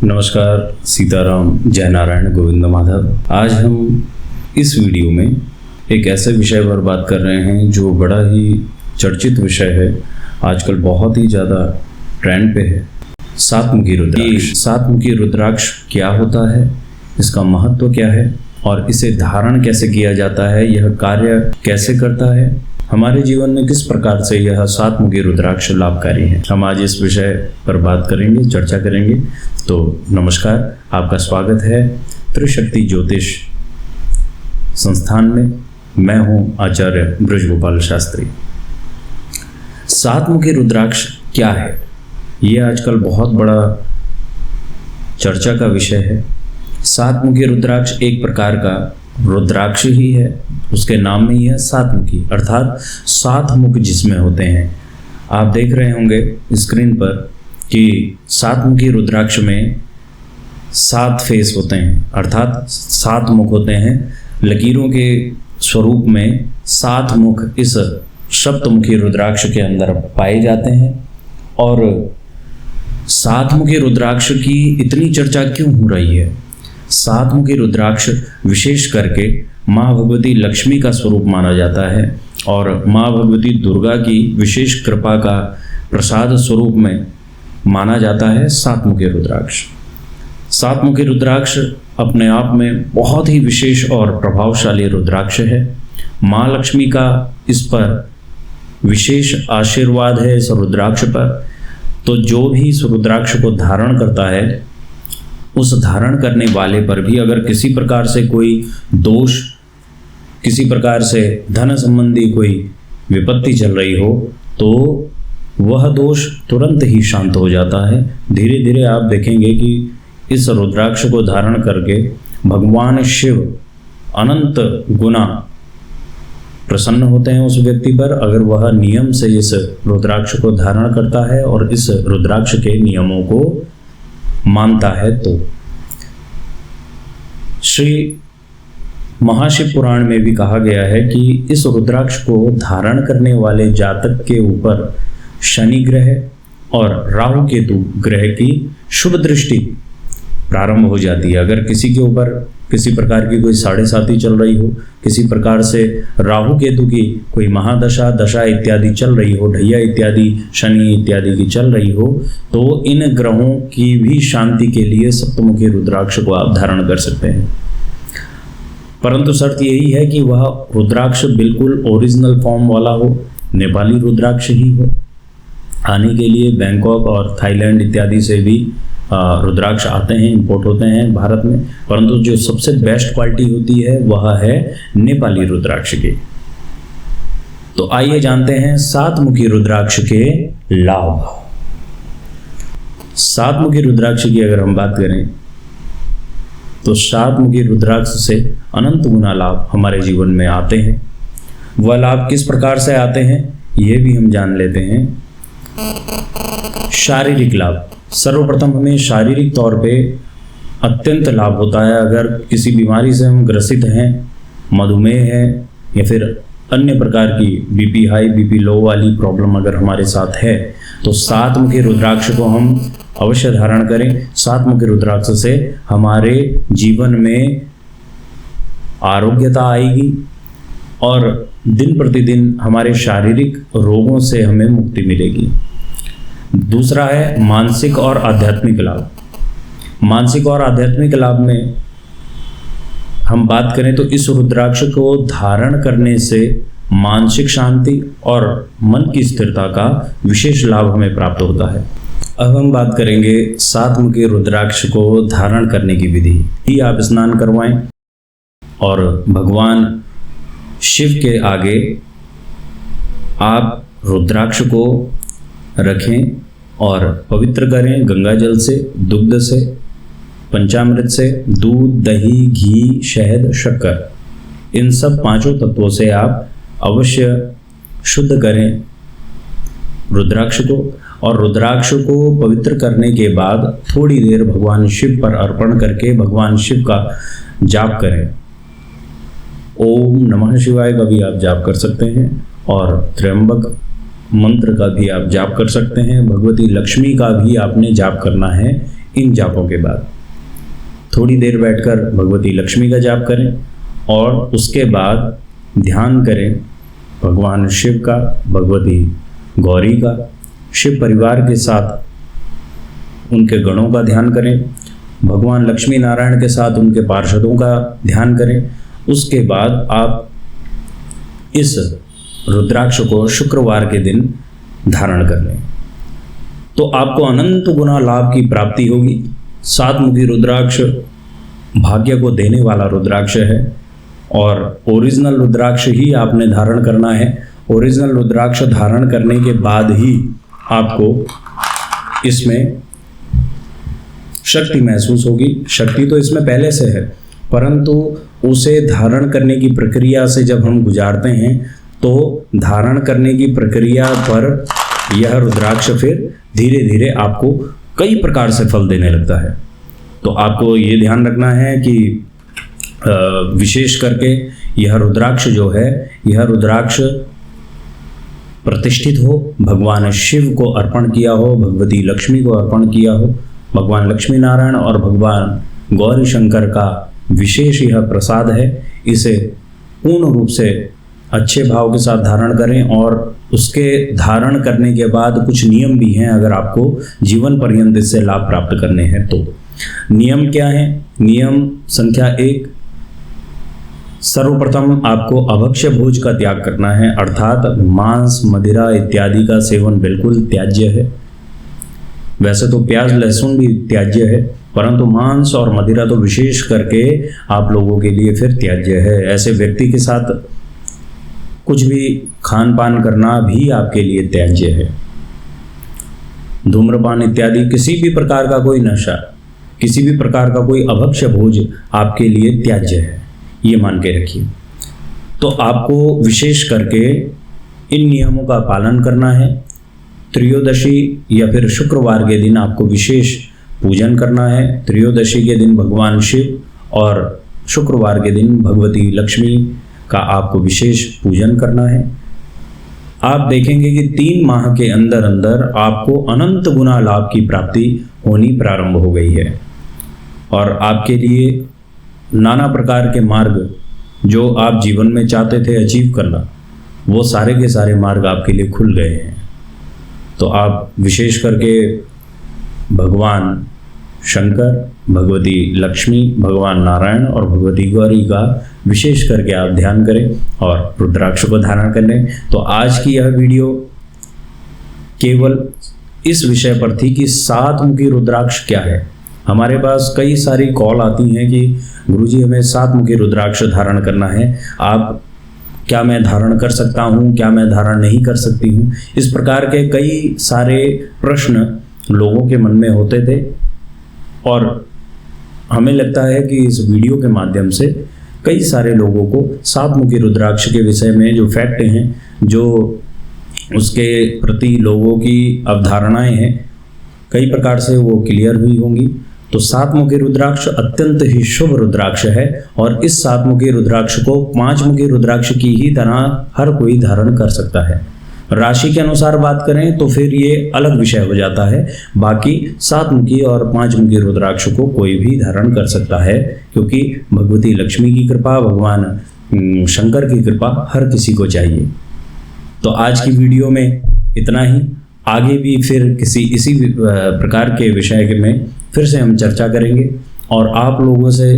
नमस्कार, सीताराम, जय नारायण, गोविंद माधव। आज हम इस वीडियो में एक ऐसे विषय पर बात कर रहे हैं जो बड़ा ही चर्चित विषय है, आजकल बहुत ही ज़्यादा ट्रेंड पे है। सातमुखी रुद्राक्ष। सातमुखी रुद्राक्ष क्या होता है, इसका महत्व क्या है और इसे धारण कैसे किया जाता है, यह कार्य कैसे करता है, हमारे जीवन में किस प्रकार से यह सातमुखी रुद्राक्ष लाभकारी है, हम आज इस विषय पर बात करेंगे, चर्चा करेंगे। तो नमस्कार, आपका स्वागत है त्रिशक्ति ज्योतिष संस्थान में। मैं हूं आचार्य ब्रजगोपाल शास्त्री। सातमुखी रुद्राक्ष क्या है, ये आजकल बहुत बड़ा चर्चा का विषय है। सातमुखी रुद्राक्ष एक प्रकार का रुद्राक्ष ही है, उसके नाम में ही है सातमुखी, अर्थात सात मुख जिसमें होते हैं। आप देख रहे होंगे स्क्रीन पर कि सातमुखी रुद्राक्ष में 7 फेस होते हैं, अर्थात 7 मुख होते हैं। लकीरों के स्वरूप में 7 मुख इस सप्तमुखी रुद्राक्ष के अंदर पाए जाते हैं। और सातमुखी रुद्राक्ष की इतनी चर्चा क्यों हो रही है? सातमुखी रुद्राक्ष विशेष करके माँ भगवती लक्ष्मी का स्वरूप माना जाता है और माँ भगवती दुर्गा की विशेष कृपा का प्रसाद स्वरूप में माना जाता है सातमुखी रुद्राक्ष। सातमुखी रुद्राक्ष अपने आप में बहुत ही विशेष और प्रभावशाली रुद्राक्ष है। माँ लक्ष्मी का इस पर विशेष आशीर्वाद है इस रुद्राक्ष पर। तो जो भी इस रुद्राक्ष को धारण करता है, उस धारण करने वाले पर भी अगर किसी प्रकार से कोई दोष, किसी प्रकार से धन संबंधी कोई विपत्ति चल रही हो, तो वह दोष तुरंत ही शांत हो जाता है। धीरे धीरे आप देखेंगे कि इस रुद्राक्ष को धारण करके भगवान शिव अनंत गुना प्रसन्न होते हैं उस व्यक्ति पर, अगर वह नियम से इस रुद्राक्ष को धारण करता है और इस रुद्राक्ष के नियमों को मानता है। तो श्री महाशिव पुराण में भी कहा गया है कि इस रुद्राक्ष को धारण करने वाले जातक के ऊपर शनि ग्रह और राहु केतु ग्रह की शुभ दृष्टि प्रारंभ हो जाती है। अगर किसी के ऊपर किसी प्रकार की कोई 7.5 चल रही हो, किसी प्रकार से राहु केतु की कोई महादशा, दशा इत्यादि चल रही हो, ढैया इत्यादि, शनि इत्यादि की चल रही हो, तो इन ग्रहों की भी शांति के लिए सप्तमुखी रुद्राक्ष को आप धारण कर सकते हैं। परंतु शर्त यही है कि वह रुद्राक्ष बिल्कुल ओरिजिनल फॉर्म वाला हो, नेपाली रुद्राक्ष ही हो। आने के लिए बैंकॉक और थाईलैंड इत्यादि से भी रुद्राक्ष आते हैं, इंपोर्ट होते हैं भारत में, परंतु जो सबसे बेस्ट क्वालिटी होती है वह है नेपाली रुद्राक्ष की। तो आइए जानते हैं सातमुखी रुद्राक्ष के लाभ। सातमुखी रुद्राक्ष की अगर हम बात करें तो सातमुखी रुद्राक्ष से अनंत गुना लाभ हमारे जीवन में आते हैं। वह लाभ किस प्रकार से आते हैं ये भी हम जान लेते हैं। शारीरिक लाभ। सर्वप्रथम हमें शारीरिक तौर पे अत्यंत लाभ होता है। अगर किसी बीमारी से हम ग्रसित हैं, मधुमेह है या फिर अन्य प्रकार की बीपी हाई बीपी लो वाली प्रॉब्लम अगर हमारे साथ है, तो सातमुखी रुद्राक्ष को हम अवश्य धारण करें। सातमुखी रुद्राक्ष से हमारे जीवन में आरोग्यता आएगी और दिन प्रतिदिन हमारे शारीरिक रोगों से हमें मुक्ति मिलेगी। दूसरा है मानसिक और आध्यात्मिक लाभ। मानसिक और आध्यात्मिक लाभ में हम बात करें तो इस रुद्राक्ष को धारण करने से मानसिक शांति और मन की स्थिरता का विशेष लाभ हमें प्राप्त होता है। अब हम बात करेंगे सातमुखी रुद्राक्ष को धारण करने की विधि। ही आप स्नान करवाएं और भगवान शिव के आगे आप रुद्राक्ष को रखें और पवित्र करें गंगा जल से, दुग्ध से, पंचामृत से, दूध, दही, घी, शहद, शक्कर, इन सब 5 तत्वों से आप अवश्य शुद्ध करें रुद्राक्ष को। और रुद्राक्ष को पवित्र करने के बाद थोड़ी देर भगवान शिव पर अर्पण करके भगवान शिव का जाप करें। ओम नमः शिवाय का भी आप जाप कर सकते हैं और त्र्यंबक मंत्र का भी आप जाप कर सकते हैं। भगवती लक्ष्मी का भी आपने जाप करना है। इन जापों के बाद थोड़ी देर बैठकर भगवती लक्ष्मी का जाप करें और उसके बाद ध्यान करें भगवान शिव का, भगवती गौरी का। शिव परिवार के साथ उनके गणों का ध्यान करें, भगवान लक्ष्मी नारायण के साथ उनके पार्षदों का ध्यान करें। उसके बाद आप इस रुद्राक्ष को शुक्रवार के दिन धारण कर लें तो आपको अनंत गुना लाभ की प्राप्ति होगी। 7 मुखी रुद्राक्ष भाग्य को देने वाला रुद्राक्ष है और ओरिजिनल रुद्राक्ष ही आपने धारण करना है। ओरिजिनल रुद्राक्ष धारण करने के बाद ही आपको इसमें शक्ति महसूस होगी। शक्ति तो इसमें पहले से है, परंतु उसे धारण करने की प्रक्रिया से जब हम गुजारते हैं तो धारण करने की प्रक्रिया पर यह रुद्राक्ष फिर धीरे धीरे आपको कई प्रकार से फल देने लगता है। तो आपको ये ध्यान रखना है कि विशेष करके यह रुद्राक्ष जो है, यह रुद्राक्ष प्रतिष्ठित हो, भगवान शिव को अर्पण किया हो, भगवती लक्ष्मी को अर्पण किया हो। भगवान लक्ष्मी नारायण और भगवान गौरी शंकर का विशेष यह प्रसाद है। इसे पूर्ण रूप से अच्छे भाव के साथ धारण करें और उसके धारण करने के बाद कुछ नियम भी हैं अगर आपको जीवन पर्यंत इससे लाभ प्राप्त करने हैं तो। नियम क्या है? नियम संख्या 1, सर्वप्रथम आपको अभक्ष्य भोज का त्याग करना है, अर्थात मांस, मदिरा इत्यादि का सेवन बिल्कुल त्याज्य है। वैसे तो प्याज लहसुन भी त्याज्य है, परंतु मांस और मदिरा तो विशेष करके आप लोगों के लिए फिर त्याज्य है। ऐसे व्यक्ति के साथ कुछ भी खान पान करना भी आपके लिए त्याज्य है। धूम्रपान इत्यादि किसी भी प्रकार का कोई नशा, किसी भी प्रकार का कोई अभक्ष्य भोज आपके लिए त्याज्य है, ये मान के रखिए। तो आपको विशेष करके इन नियमों का पालन करना है। त्रयोदशी या फिर शुक्रवार के दिन आपको विशेष पूजन करना है। त्रयोदशी के दिन भगवान शिव और शुक्रवार के दिन भगवती लक्ष्मी का आपको विशेष पूजन करना है। आप देखेंगे कि 3 माह के अंदर अंदर आपको अनंत गुना लाभ की प्राप्ति होनी प्रारंभ हो गई है और आपके लिए नाना प्रकार के मार्ग जो आप जीवन में चाहते थे अचीव करना, वो सारे के सारे मार्ग आपके लिए खुल गए हैं। तो आप विशेष करके भगवान शंकर, भगवती लक्ष्मी, भगवान नारायण और भगवती गौरी का विशेष करके आप ध्यान करें और रुद्राक्ष को धारण कर लें। तो आज की यह वीडियो केवल इस विषय पर थी कि 7 मुखी रुद्राक्ष क्या है। हमारे पास कई सारी कॉल आती हैं कि गुरुजी हमें 7 मुखी रुद्राक्ष धारण करना है, आप क्या मैं धारण कर सकता हूँ, क्या मैं धारण नहीं कर सकती हूँ। इस प्रकार के कई सारे प्रश्न लोगों के मन में होते थे और हमें लगता है कि इस वीडियो के माध्यम से कई सारे लोगों को 7 मुखी रुद्राक्ष के विषय में जो फैक्ट हैं, जो उसके प्रति लोगों की अवधारणाएं हैं, कई प्रकार से वो क्लियर हुई होंगी। तो 7 मुखी रुद्राक्ष अत्यंत ही शुभ रुद्राक्ष है और इस 7 मुखी रुद्राक्ष को 5 मुखी रुद्राक्ष की ही तरह हर कोई धारण कर सकता है। राशि के अनुसार बात करें तो फिर ये अलग विषय हो जाता है। बाकी 7 मुखी और 5 मुखी रुद्राक्ष को कोई भी धारण कर सकता है, क्योंकि भगवती लक्ष्मी की कृपा, भगवान शंकर की कृपा हर किसी को चाहिए। तो आज की वीडियो में इतना ही। आगे भी फिर इसी प्रकार के विषय में फिर से हम चर्चा करेंगे और आप लोगों से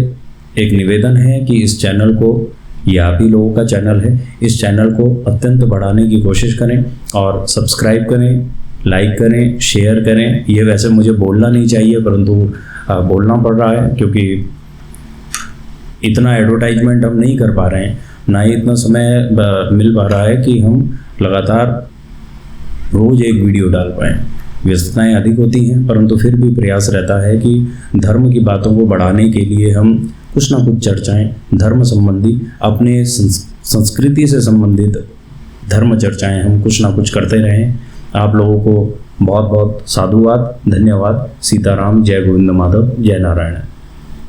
एक निवेदन है कि इस चैनल को, ये आप ही लोगों का चैनल है, इस चैनल को अत्यंत बढ़ाने की कोशिश करें और सब्सक्राइब करें, लाइक करें, शेयर करें। ये वैसे मुझे बोलना नहीं चाहिए, परंतु बोलना पड़ रहा है क्योंकि इतना एडवर्टाइजमेंट हम नहीं कर पा रहे हैं, ना ही इतना समय मिल पा रहा है कि हम लगातार रोज़ एक वीडियो डाल पाएँ। व्यस्तताएं अधिक होती हैं, परंतु फिर भी प्रयास रहता है कि धर्म की बातों को बढ़ाने के लिए हम कुछ ना कुछ चर्चाएं, धर्म संबंधी, अपने संस्कृति से संबंधित धर्म चर्चाएं हम कुछ ना कुछ करते रहें। आप लोगों को बहुत बहुत साधुवाद, धन्यवाद। सीताराम, जय गोविंद माधव, जय नारायण।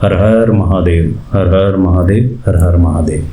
हर हर महादेव, हर हर महादेव, हर हर महादेव।